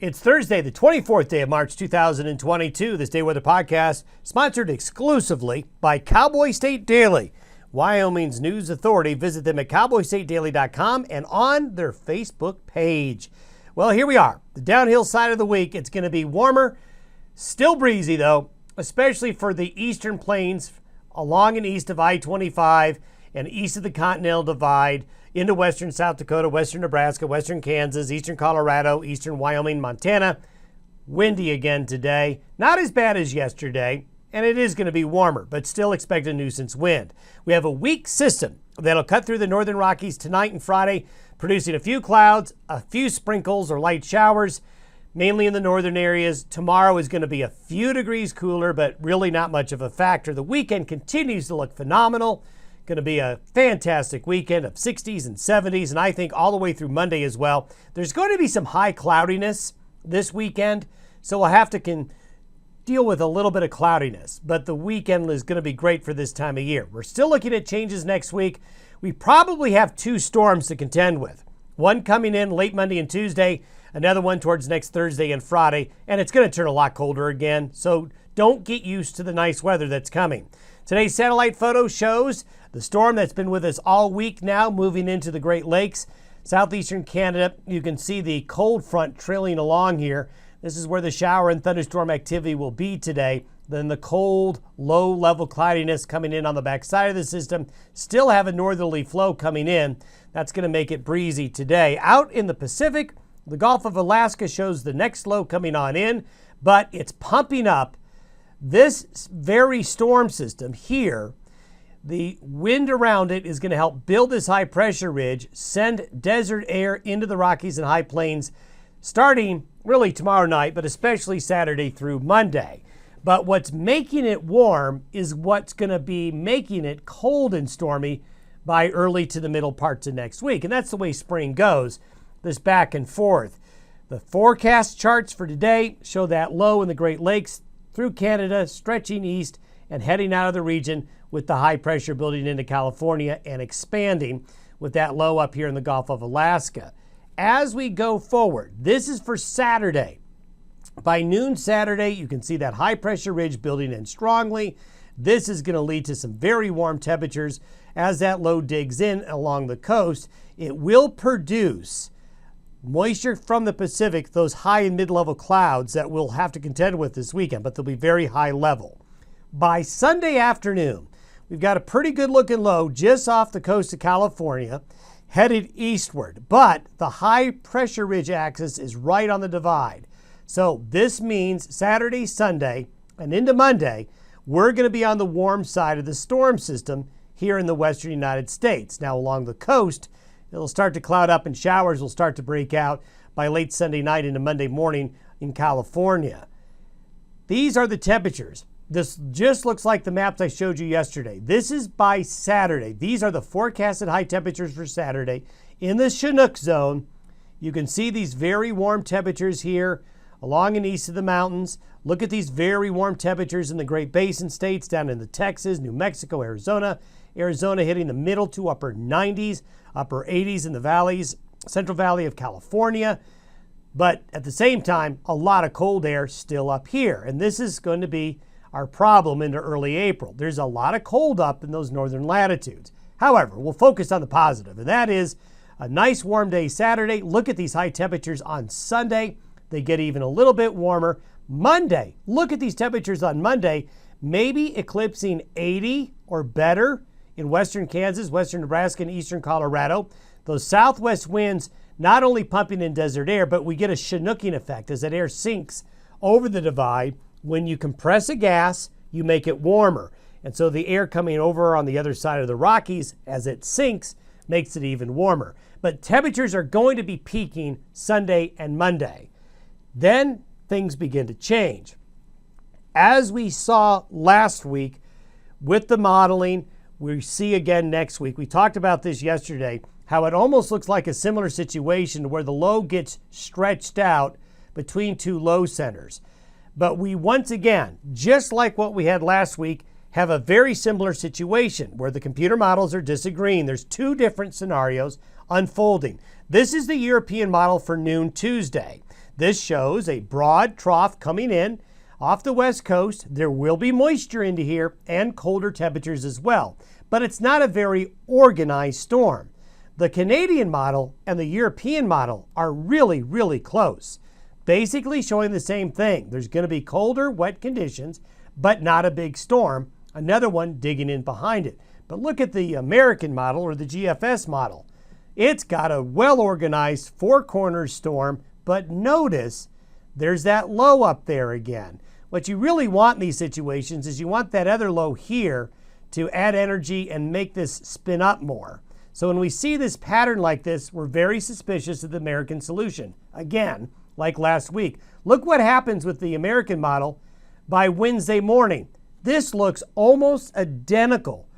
It's Thursday, the 24th day of March, 2022. This Day Weather Podcast, sponsored exclusively by Cowboy State Daily, Wyoming's news authority. Visit them at cowboystatedaily.com and on their Facebook page. Well, here we are, the downhill side of the week. It's going to be warmer, still breezy though, especially for the eastern plains along and east of I-25 and east of the Continental Divide into western South Dakota, western Nebraska, western Kansas, eastern Colorado, eastern Wyoming, Montana. Windy again today. Not as bad as yesterday, and it is going to be warmer, but still expect a nuisance wind. We have a weak system that'll cut through the northern Rockies tonight and Friday, producing a few clouds, a few sprinkles or light showers, mainly in the northern areas. Tomorrow is going to be a few degrees cooler, but really not much of a factor. The weekend continues to look phenomenal. Going to be a fantastic weekend of 60s and 70s, and I think all the way through Monday as well. There's going to be some high cloudiness this weekend, so we'll have to deal with a little bit of cloudiness, but the weekend is going to be great for this time of year. We're still looking at changes next week. We probably have two storms to contend with. One coming in late Monday and Tuesday, another one towards next Thursday and Friday, and it's going to turn a lot colder again, so don't get used to the nice weather that's coming. Today's satellite photo shows the storm that's been with us all week now, moving into the Great Lakes, southeastern Canada. You can see the cold front trailing along here. This is where the shower and thunderstorm activity will be today. Then the cold, low-level cloudiness coming in on the backside of the system. Still have a northerly flow coming in. That's going to make it breezy today. Out in the Pacific, the Gulf of Alaska shows the next low coming on in, but it's pumping up. This very storm system here, the wind around it is going to help build this high pressure ridge, send desert air into the Rockies and high plains starting really tomorrow night, but especially Saturday through Monday. But what's making it warm is what's going to be making it cold and stormy by early to the middle parts of next week. And that's the way spring goes, this back and forth. The forecast charts for today show that low in the Great Lakes through Canada, stretching east and heading out of the region with the high pressure building into California and expanding with that low up here in the Gulf of Alaska. As we go forward, this is for Saturday. By noon Saturday, you can see that high pressure ridge building in strongly. This is going to lead to some very warm temperatures as that low digs in along the coast. It will produce moisture from the Pacific, those high and mid-level clouds that we'll have to contend with this weekend, but they'll be very high level. By Sunday afternoon, we've got a pretty good looking low just off the coast of California, headed eastward, but the high pressure ridge axis is right on the divide. So this means Saturday, Sunday, and into Monday, we're going to be on the warm side of the storm system here in the western United States. Now along the coast, it'll start to cloud up and showers will start to break out by late Sunday night into Monday morning in California. These are the temperatures. This just looks like the maps I showed you yesterday. This is by Saturday. These are the forecasted high temperatures for Saturday. In the Chinook zone, you can see these very warm temperatures here along and east of the mountains. Look at these very warm temperatures in the Great Basin states down in the Texas, New Mexico, Arizona. Arizona hitting the middle to upper 90s, upper 80s in the valleys, Central Valley of California. But at the same time, a lot of cold air still up here. And this is going to be our problem into early April. There's a lot of cold up in those northern latitudes. However, we'll focus on the positive, and that is a nice warm day Saturday. Look at these high temperatures on Sunday. They get even a little bit warmer. Monday, look at these temperatures on Monday, maybe eclipsing 80 or better in western Kansas, western Nebraska, and eastern Colorado. Those southwest winds not only pumping in desert air, but we get a Chinooking effect as that air sinks over the divide. When you compress a gas, you make it warmer. And so the air coming over on the other side of the Rockies as it sinks makes it even warmer. But temperatures are going to be peaking Sunday and Monday. Then things begin to change. As we saw last week with the modeling, we see again next week. We talked about this yesterday, how it almost looks like a similar situation where the low gets stretched out between two low centers. But we once again, just like what we had last week, have a very similar situation where the computer models are disagreeing. There's two different scenarios unfolding. This is the European model for noon Tuesday. This shows a broad trough coming in off the west coast. There will be moisture into here and colder temperatures as well, but it's not a very organized storm. The Canadian model and the European model are really, really close, basically showing the same thing. There's going to be colder, wet conditions, but not a big storm. Another one digging in behind it. But look at the American model or the GFS model. It's got a well-organized four-corner storm, but notice there's that low up there again. What you really want in these situations is you want that other low here to add energy and make this spin up more. So when we see this pattern like this, we're very suspicious of the American solution. Again, like last week. Look what happens with the American model by Wednesday morning. This looks almost identical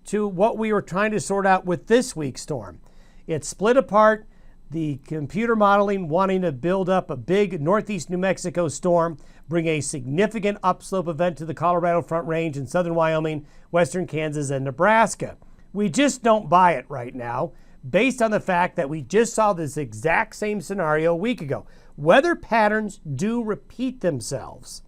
to what we were trying to sort out with this week's storm. It's split apart. The computer modeling wanting to build up a big northeast New Mexico storm, bring a significant upslope event to the Colorado Front Range in southern Wyoming, western Kansas, and Nebraska. We just don't buy it right now, based on the fact that we just saw this exact same scenario a week ago. Weather patterns do repeat themselves.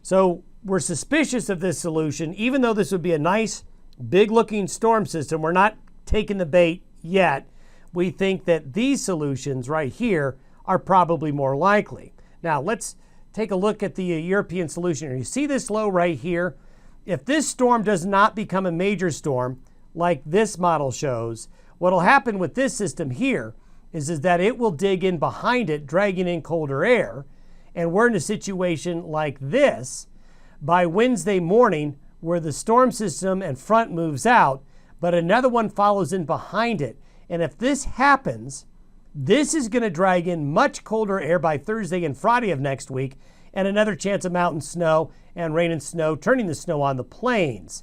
So we're suspicious of this solution, even though this would be a nice, big-looking storm system. We're not taking the bait yet. We think that these solutions right here are probably more likely. Now, let's take a look at the European solution. You see this low right here? If this storm does not become a major storm, like this model shows, what will happen with this system here is that it will dig in behind it, dragging in colder air, and we're in a situation like this by Wednesday morning where the storm system and front moves out, but another one follows in behind it. And if this happens, this is going to drag in much colder air by Thursday and Friday of next week, and another chance of mountain snow and rain and snow, turning the snow on the plains.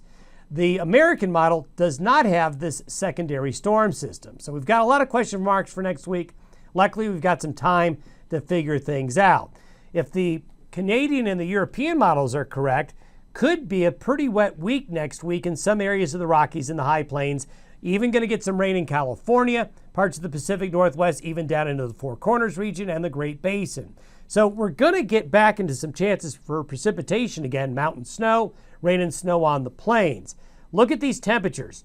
The American model does not have this secondary storm system. So we've got a lot of question marks for next week. Luckily, we've got some time to figure things out. If the Canadian and the European models are correct, could be a pretty wet week next week in some areas of the Rockies and the high plains. Even going to get some rain in California, parts of the Pacific Northwest, even down into the Four Corners region and the Great Basin. So we're going to get back into some chances for precipitation again, mountain snow, rain and snow on the plains. Look at these temperatures.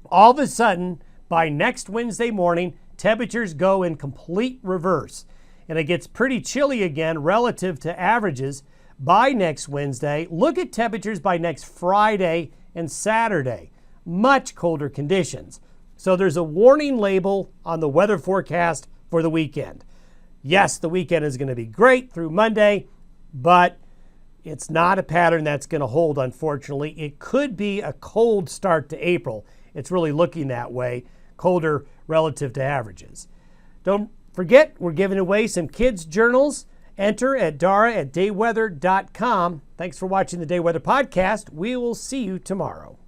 All of a sudden, by next Wednesday morning, temperatures go in complete reverse. And it gets pretty chilly again relative to averages by next Wednesday. Look at temperatures by next Friday and Saturday. Much colder conditions. So there's a warning label on the weather forecast for the weekend. Yes, the weekend is going to be great through Monday, but it's not a pattern that's going to hold, unfortunately. It could be a cold start to April. It's really looking that way, colder relative to averages. Don't forget, we're giving away some kids' journals. Enter at dara@dayweather.com. Thanks for watching the Day Weather Podcast. We will see you tomorrow.